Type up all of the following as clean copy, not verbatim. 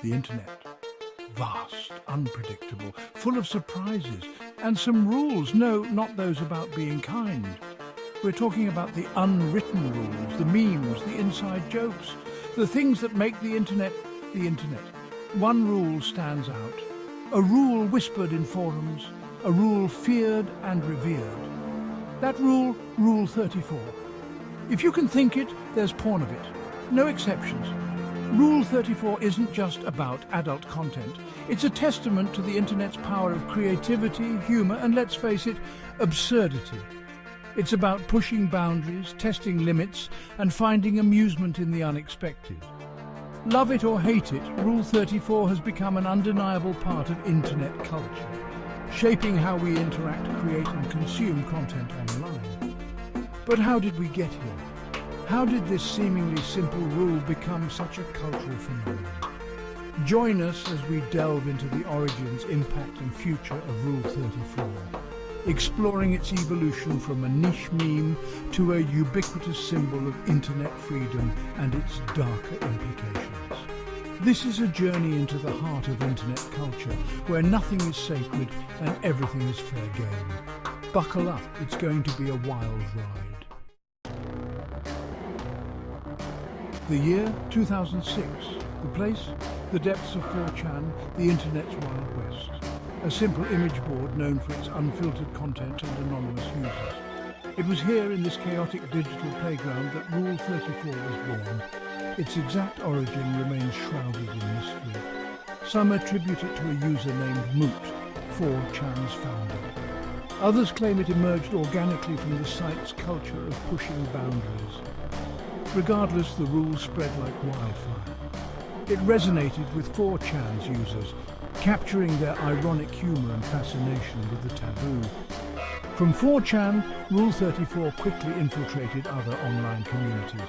The internet. Vast, unpredictable, full of surprises, and some rules. No, not those about being kind. We're talking about the unwritten rules, the memes, the inside jokes, the things that make the internet the internet. One rule stands out. A rule whispered in forums, a rule feared and revered. That rule, Rule 34. If you can think it, there's porn of it. No exceptions. Rule 34 isn't just about adult content. It's a testament to the internet's power of creativity, humor, and let's face it, absurdity. It's about pushing boundaries, testing limits, and finding amusement in the unexpected. Love it or hate it, Rule 34 has become an undeniable part of internet culture, shaping how we interact, create, and consume content online. But how did we get here? How did this seemingly simple rule become such a cultural phenomenon? Join us as we delve into the origins, impact, and future of Rule 34, exploring its evolution from a niche meme to a ubiquitous symbol of internet freedom and its darker implications. This is a journey into the heart of internet culture, where nothing is sacred and everything is fair game. Buckle up, it's going to be a wild ride. The year 2006. The place? The depths of 4chan, the internet's Wild West. A simple image board known for its unfiltered content and anonymous users. It was here in this chaotic digital playground that Rule 34 was born. Its exact origin remains shrouded in mystery. Some attribute it to a user named Moot, 4chan's founder. Others claim it emerged organically from the site's culture of pushing boundaries. Regardless, the rules spread like wildfire. It resonated with 4chan's users, capturing their ironic humour and fascination with the taboo. From 4chan, Rule 34 quickly infiltrated other online communities.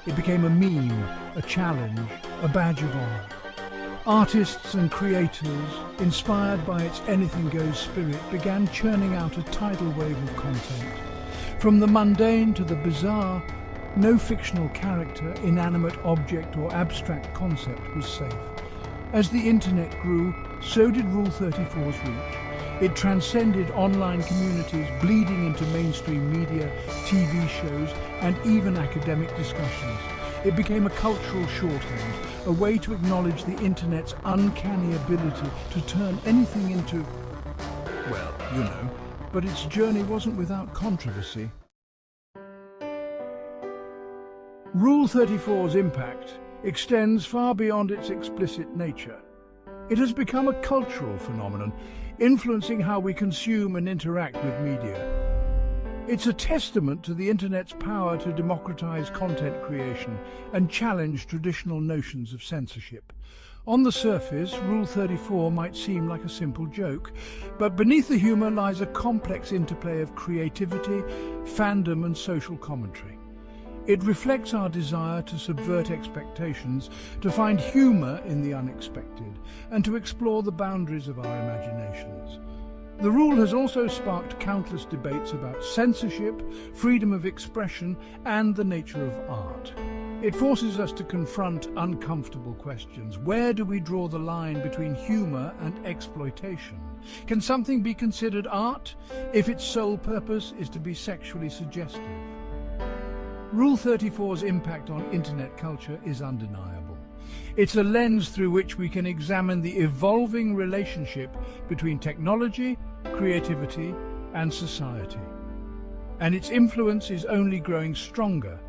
It became a meme, a challenge, a badge of honour. Artists and creators, inspired by its anything-goes spirit, began churning out a tidal wave of content. From the mundane to the bizarre, no fictional character, inanimate object or abstract concept was safe. As the internet grew, so did Rule 34's reach. It transcended online communities, bleeding into mainstream media, TV shows, and even academic discussions. It became a cultural shorthand, a way to acknowledge the internet's uncanny ability to turn anything into, well, you know. But its journey wasn't without controversy. Rule 34's impact extends far beyond its explicit nature. It has become a cultural phenomenon, influencing how we consume and interact with media. It's a testament to the internet's power to democratize content creation and challenge traditional notions of censorship. On the surface, Rule 34 might seem like a simple joke, but beneath the humor lies a complex interplay of creativity, fandom, and social commentary. It reflects our desire to subvert expectations, to find humor in the unexpected, and to explore the boundaries of our imaginations. The rule has also sparked countless debates about censorship, freedom of expression, and the nature of art. It forces us to confront uncomfortable questions. Where do we draw the line between humor and exploitation? Can something be considered art if its sole purpose is to be sexually suggestive? Rule 34's impact on internet culture is undeniable. It's a lens through which we can examine the evolving relationship between technology, creativity, and society. And its influence is only growing stronger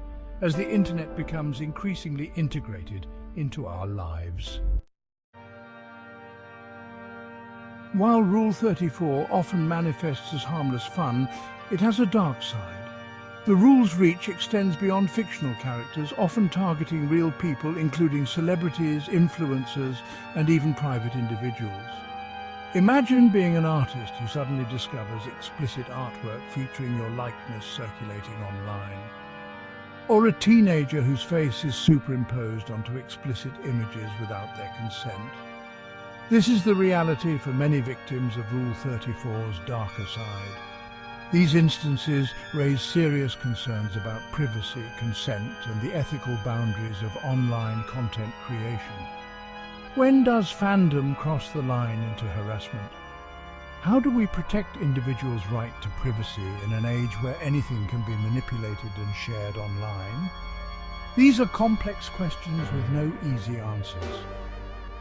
as the internet becomes increasingly integrated into our lives. While Rule 34 often manifests as harmless fun, it has a dark side. The rule's reach extends beyond fictional characters, often targeting real people, including celebrities, influencers, and even private individuals. Imagine being an artist who suddenly discovers explicit artwork featuring your likeness circulating online. Or a teenager whose face is superimposed onto explicit images without their consent. This is the reality for many victims of Rule 34's darker side. These instances raise serious concerns about privacy, consent, and the ethical boundaries of online content creation. When does fandom cross the line into harassment? How do we protect individuals' right to privacy in an age where anything can be manipulated and shared online? These are complex questions with no easy answers.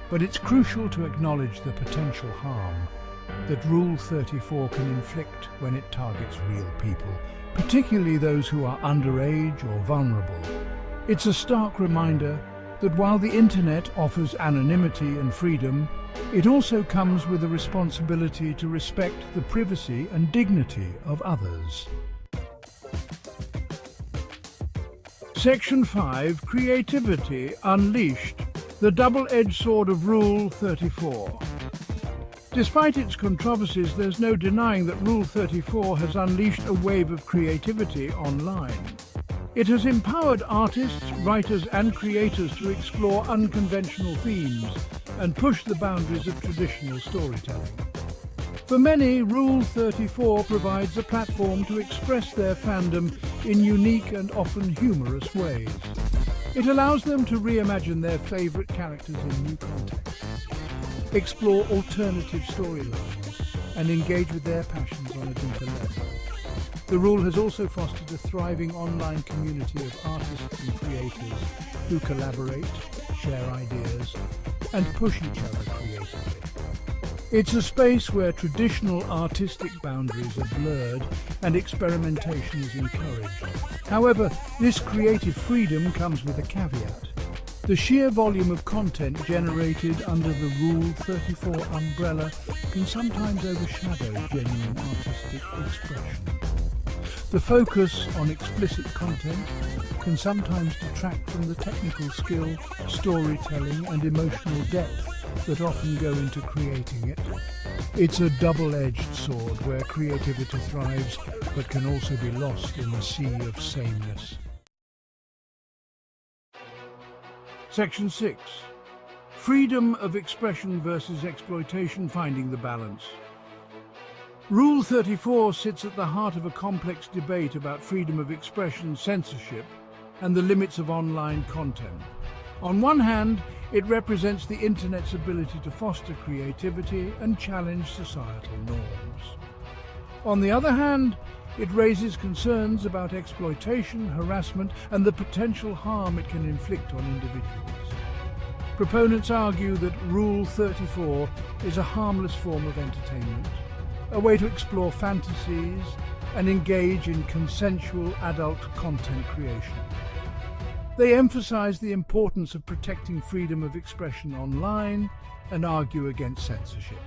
But it's crucial to acknowledge the potential harm that Rule 34 can inflict when it targets real people, particularly those who are underage or vulnerable. It's a stark reminder that while the internet offers anonymity and freedom, it also comes with a responsibility to respect the privacy and dignity of others. Section 5. Creativity Unleashed. The double-edged sword of Rule 34. Despite its controversies, there's no denying that Rule 34 has unleashed a wave of creativity online. It has empowered artists, writers and creators to explore unconventional themes and push the boundaries of traditional storytelling. For many, Rule 34 provides a platform to express their fandom in unique and often humorous ways. It allows them to reimagine their favourite characters in new contexts, explore alternative storylines, and engage with their passions on a deeper level. The rule has also fostered a thriving online community of artists and creators who collaborate, share ideas, and push each other creatively. It's a space where traditional artistic boundaries are blurred and experimentation is encouraged. However, this creative freedom comes with a caveat. The sheer volume of content generated under the Rule 34 umbrella can sometimes overshadow genuine artistic expression. The focus on explicit content can sometimes detract from the technical skill, storytelling and emotional depth that often go into creating it. It's a double-edged sword where creativity thrives but can also be lost in the sea of sameness. Section 6. Freedom of expression versus exploitation, finding the balance. Rule 34 sits at the heart of a complex debate about freedom of expression, censorship, and the limits of online content. On one hand, it represents the internet's ability to foster creativity and challenge societal norms. On the other hand, it raises concerns about exploitation, harassment, and the potential harm it can inflict on individuals. Proponents argue that Rule 34 is a harmless form of entertainment, a way to explore fantasies and engage in consensual adult content creation. They emphasize the importance of protecting freedom of expression online and argue against censorship.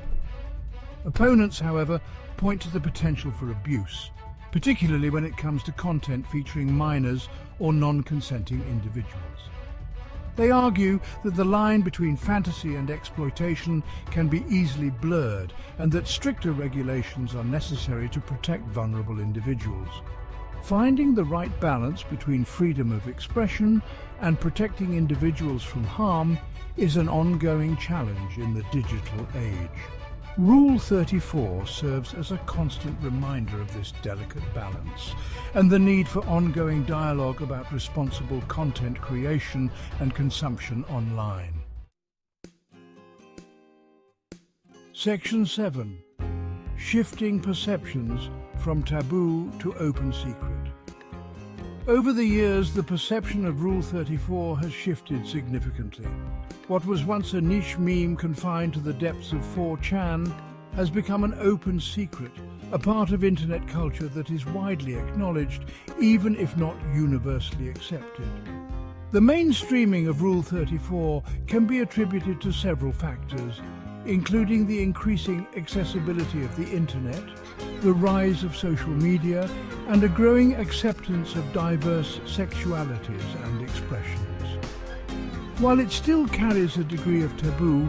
Opponents, however, point to the potential for abuse, particularly when it comes to content featuring minors or non-consenting individuals. They argue that the line between fantasy and exploitation can be easily blurred and that stricter regulations are necessary to protect vulnerable individuals. Finding the right balance between freedom of expression and protecting individuals from harm is an ongoing challenge in the digital age. Rule 34 serves as a constant reminder of this delicate balance and the need for ongoing dialogue about responsible content creation and consumption online. Section 7. Shifting perceptions from taboo to open secret. Over the years, the perception of Rule 34 has shifted significantly. What was once a niche meme confined to the depths of 4chan has become an open secret, a part of internet culture that is widely acknowledged, even if not universally accepted. The mainstreaming of Rule 34 can be attributed to several factors, including the increasing accessibility of the internet, the rise of social media, and a growing acceptance of diverse sexualities and expressions. While it still carries a degree of taboo,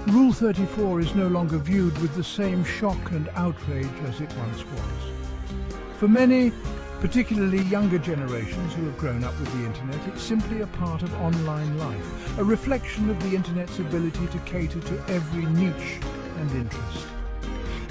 Rule 34 is no longer viewed with the same shock and outrage as it once was. For many, particularly younger generations who have grown up with the internet, it's simply a part of online life, a reflection of the internet's ability to cater to every niche and interest.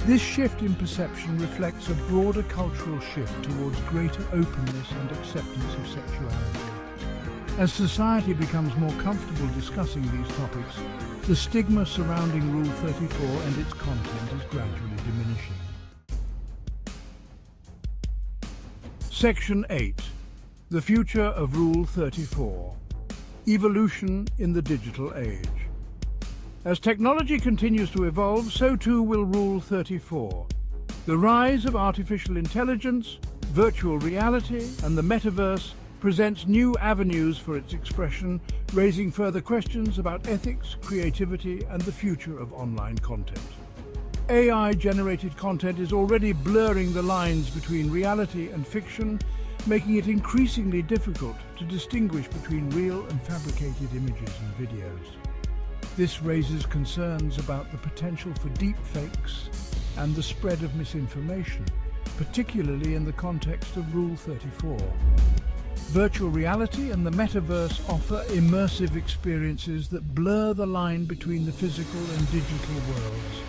This shift in perception reflects a broader cultural shift towards greater openness and acceptance of sexuality. As society becomes more comfortable discussing these topics, the stigma surrounding Rule 34 and its content is gradually diminishing. Section 8. The Future of Rule 34. Evolution in the Digital Age. As technology continues to evolve, so too will Rule 34. The rise of artificial intelligence, virtual reality, and the metaverse presents new avenues for its expression, raising further questions about ethics, creativity, and the future of online content. AI-generated content is already blurring the lines between reality and fiction, making it increasingly difficult to distinguish between real and fabricated images and videos. This raises concerns about the potential for deepfakes and the spread of misinformation, particularly in the context of Rule 34. Virtual reality and the metaverse offer immersive experiences that blur the line between the physical and digital worlds.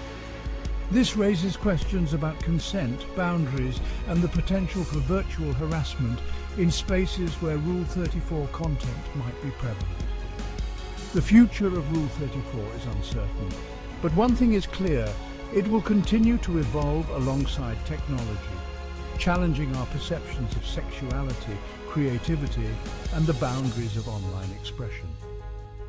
This raises questions about consent, boundaries, and the potential for virtual harassment in spaces where Rule 34 content might be prevalent. The future of Rule 34 is uncertain, but one thing is clear: it will continue to evolve alongside technology, challenging our perceptions of sexuality, creativity, and the boundaries of online expression.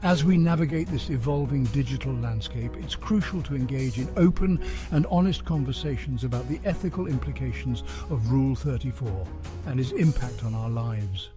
As we navigate this evolving digital landscape, it's crucial to engage in open and honest conversations about the ethical implications of Rule 34 and its impact on our lives.